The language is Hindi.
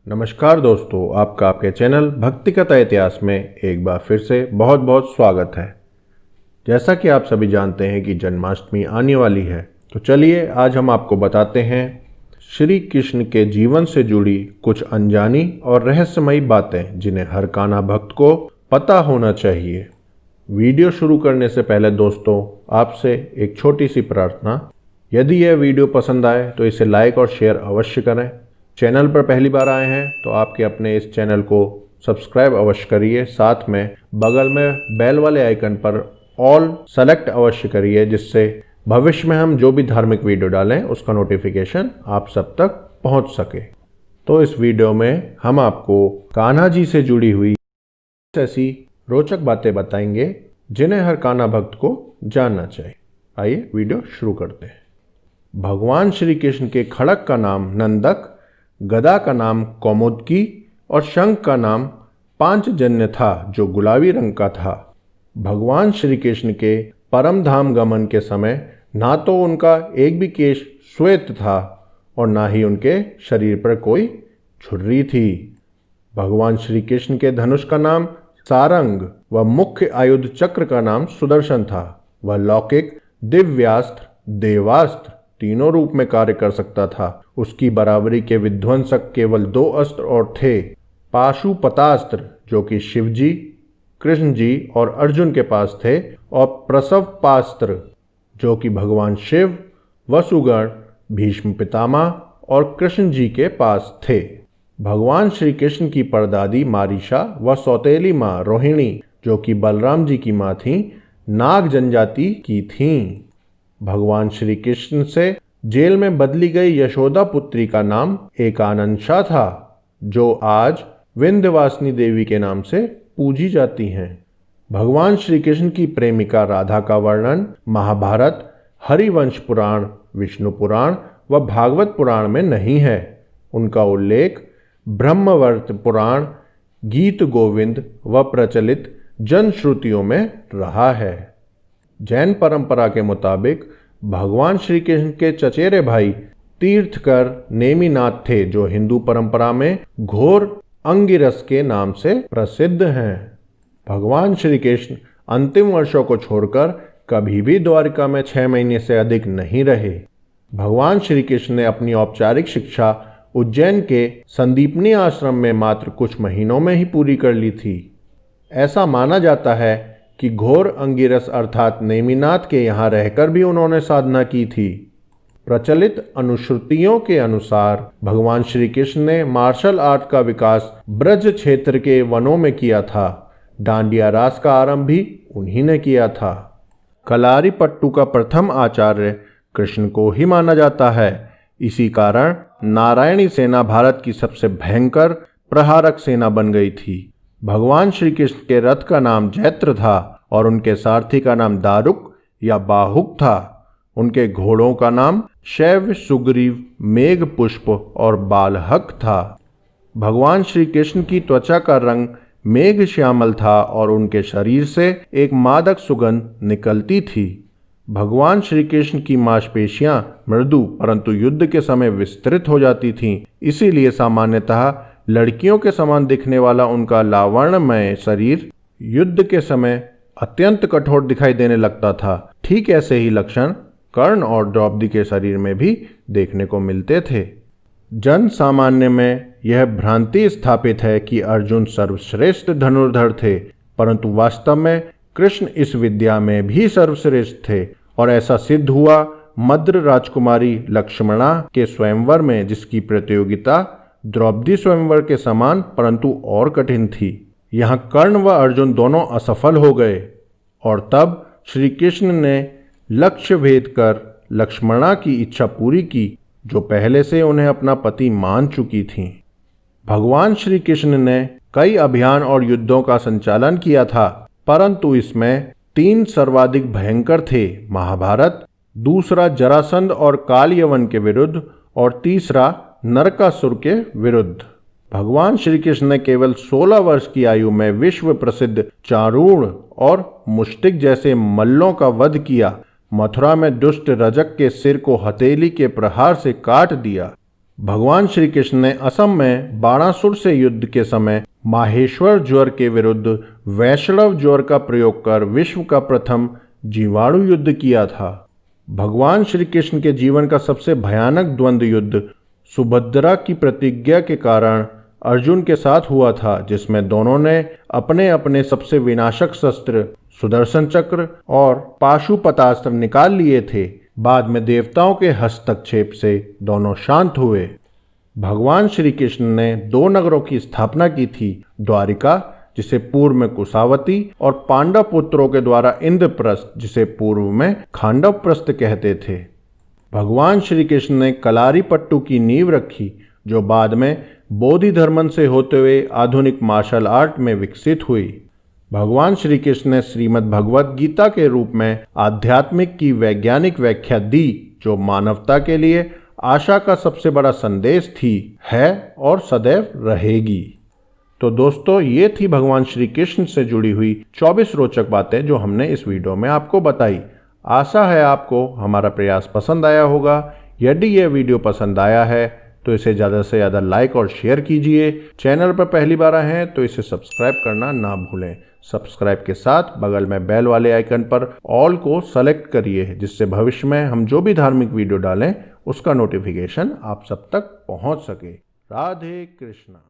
नमस्कार दोस्तों, आपका आपके चैनल भक्ति कथा इतिहास में एक बार फिर से बहुत बहुत स्वागत है। जैसा कि आप सभी जानते हैं कि जन्माष्टमी आने वाली है, तो चलिए आज हम आपको बताते हैं श्री कृष्ण के जीवन से जुड़ी कुछ अनजानी और रहस्यमयी बातें जिन्हें हर कान्हा भक्त को पता होना चाहिए। वीडियो शुरू करने से पहले दोस्तों आपसे एक छोटी सी प्रार्थना, यदि यह वीडियो पसंद आए तो इसे लाइक और शेयर अवश्य करें। चैनल पर पहली बार आए हैं तो आपके अपने इस चैनल को सब्सक्राइब अवश्य करिए, साथ में बगल में बेल वाले आइकन पर ऑल सेलेक्ट अवश्य करिए, जिससे भविष्य में हम जो भी धार्मिक वीडियो डालें उसका नोटिफिकेशन आप सब तक पहुंच सके। तो इस वीडियो में हम आपको कान्हा जी से जुड़ी हुई ऐसी रोचक बातें बताएंगे जिन्हें हर कान्हा भक्त को जानना चाहिए। आइए वीडियो शुरू करते हैं। भगवान श्री कृष्ण के खड़ग का नाम नंदक, गदा का नाम कौमुदकी और शंख का नाम पांचजन्य था, जो गुलाबी रंग का था। भगवान श्री कृष्ण के परम धाम गमन के समय ना तो उनका एक भी केश श्वेत था और ना ही उनके शरीर पर कोई झुर्री थी। भगवान श्री कृष्ण के धनुष का नाम सारंग व मुख्य आयुध चक्र का नाम सुदर्शन था। वह लौकिक, दिव्यास्त्र, देवास्त्र तीनों रूप में कार्य कर सकता था। उसकी बराबरी के विध्वंसक केवल दो अस्त्र और थे, पाशुपतास्त्र जो कि शिवजी, कृष्ण जी और अर्जुन के पास थे, और प्रसवपास्त्र जो कि भगवान शिव, वसुगण, भीष्म पितामह और कृष्ण जी के पास थे। भगवान श्री कृष्ण की परदादी मारीशा व सौतेली माँ रोहिणी जो कि बलराम जी की माँ थीं, नाग जनजाति की थीं। भगवान श्री कृष्ण से जेल में बदली गई यशोदा पुत्री का नाम एकानंशा था, जो आज विंध्यवासिनी देवी के नाम से पूजी जाती हैं। भगवान श्री कृष्ण की प्रेमिका राधा का वर्णन महाभारत, हरिवंश पुराण, विष्णु पुराण व भागवत पुराण में नहीं है। उनका उल्लेख ब्रह्मवर्त पुराण, गीत गोविंद व प्रचलित जनश्रुतियों में रहा है। जैन परंपरा के मुताबिक भगवान श्री कृष्ण के चचेरे भाई तीर्थकर नेमिनाथ थे, जो हिंदू परंपरा में घोर अंगिरस के नाम से प्रसिद्ध हैं। भगवान श्री कृष्ण अंतिम वर्षों को छोड़कर कभी भी द्वारिका में 6 महीने से अधिक नहीं रहे। भगवान श्री कृष्ण ने अपनी औपचारिक शिक्षा उज्जैन के संदीपनी आश्रम में मात्र कुछ महीनों में ही पूरी कर ली थी। ऐसा माना जाता है कि घोर अंगिरस अर्थात नेमिनाथ के यहाँ रहकर भी उन्होंने साधना की थी। प्रचलित अनुश्रुतियों के अनुसार भगवान श्री कृष्ण ने मार्शल आर्ट का विकास ब्रज क्षेत्र के वनों में किया था। डांडिया रास का आरंभ भी उन्हीं ने किया था। कलारी पट्टू का प्रथम आचार्य कृष्ण को ही माना जाता है। इसी कारण नारायणी सेना भारत की सबसे भयंकर प्रहारक सेना बन गई थी। भगवान श्री कृष्ण के रथ का नाम जैत्र था और उनके सारथी का नाम दारुक या बाहुक था। उनके घोड़ों का नाम शैव, सुग्रीव, मेघ पुष्प और बालहक था। भगवान श्री कृष्ण की त्वचा का रंग मेघ श्यामल था और उनके शरीर से एक मादक सुगंध निकलती थी। भगवान श्री कृष्ण की मांसपेशियां मृदु परंतु युद्ध के समय विस्तृत हो जाती थीं। इसीलिए सामान्यतः लड़कियों के समान दिखने वाला उनका लावण्यमय शरीर युद्ध के समय अत्यंत कठोर दिखाई देने लगता था। ठीक ऐसे ही लक्षण कर्ण और द्रौपदी के शरीर में भी देखने को मिलते थे। जन सामान्य में यह भ्रांति स्थापित है कि अर्जुन सर्वश्रेष्ठ धनुर्धर थे, परंतु वास्तव में कृष्ण इस विद्या में भी सर्वश्रेष्ठ थे और ऐसा सिद्ध हुआ मद्र राजकुमारी लक्ष्मणा के स्वयंवर में, जिसकी प्रतियोगिता द्रौपदी स्वयंवर के समान परंतु और कठिन थी। यहाँ कर्ण व अर्जुन दोनों असफल हो गए और तब श्री कृष्ण ने लक्ष्य भेद कर लक्ष्मणा की इच्छा पूरी की, जो पहले से उन्हें अपना पति मान चुकी थीं। भगवान श्री कृष्ण ने कई अभियान और युद्धों का संचालन किया था, परंतु इसमें 3 सर्वाधिक भयंकर थे। महाभारत, दूसरा जरासंध और काल यवन के विरुद्ध और तीसरा नरकासुर के विरुद्ध। भगवान श्री कृष्ण ने केवल 16 वर्ष की आयु में विश्व प्रसिद्ध चारूण और मुष्टिक जैसे मल्लों का वध किया। मथुरा में दुष्ट रजक के सिर को हथेली के प्रहार से काट दिया। भगवान श्री कृष्ण ने असम में बाणासुर से युद्ध के समय माहेश्वर ज्वर के विरुद्ध वैष्णव ज्वर का प्रयोग कर विश्व का प्रथम जीवाणु युद्ध किया था। भगवान श्री कृष्ण के जीवन का सबसे भयानक द्वंद्व युद्ध सुभद्रा की प्रतिज्ञा के कारण अर्जुन के साथ हुआ था, जिसमें दोनों ने अपने अपने सबसे विनाशक शस्त्र सुदर्शन चक्र और पाशुपतास्त्र निकाल लिए थे। बाद में देवताओं के हस्तक्षेप से दोनों शांत हुए। भगवान श्री कृष्ण ने 2 नगरों की स्थापना की थी, द्वारिका जिसे पूर्व में कुशावती और पांडव पुत्रों के द्वारा इंद्रप्रस्थ जिसे पूर्व में खांडवप्रस्थ कहते थे। भगवान श्री कृष्ण ने कलारीपट्टू की नींव रखी, जो बाद में बोधि धर्मन से होते हुए आधुनिक मार्शल आर्ट में विकसित हुई। भगवान श्री कृष्ण ने श्रीमद् भगवत गीता के रूप में आध्यात्मिक की वैज्ञानिक व्याख्या दी, जो मानवता के लिए आशा का सबसे बड़ा संदेश थी, है और सदैव रहेगी। तो दोस्तों, ये थी भगवान श्री कृष्ण से जुड़ी हुई 24 रोचक बातें जो हमने इस वीडियो में आपको बताई। आशा है आपको हमारा प्रयास पसंद आया होगा। यदि यह वीडियो पसंद आया है तो इसे ज़्यादा से ज़्यादा लाइक और शेयर कीजिए। चैनल पर पहली बार आए हैं तो इसे सब्सक्राइब करना ना भूलें। सब्सक्राइब के साथ बगल में बेल वाले आइकन पर ऑल को सेलेक्ट करिए, जिससे भविष्य में हम जो भी धार्मिक वीडियो डालें उसका नोटिफिकेशन आप सब तक पहुंच सके। राधे कृष्णा।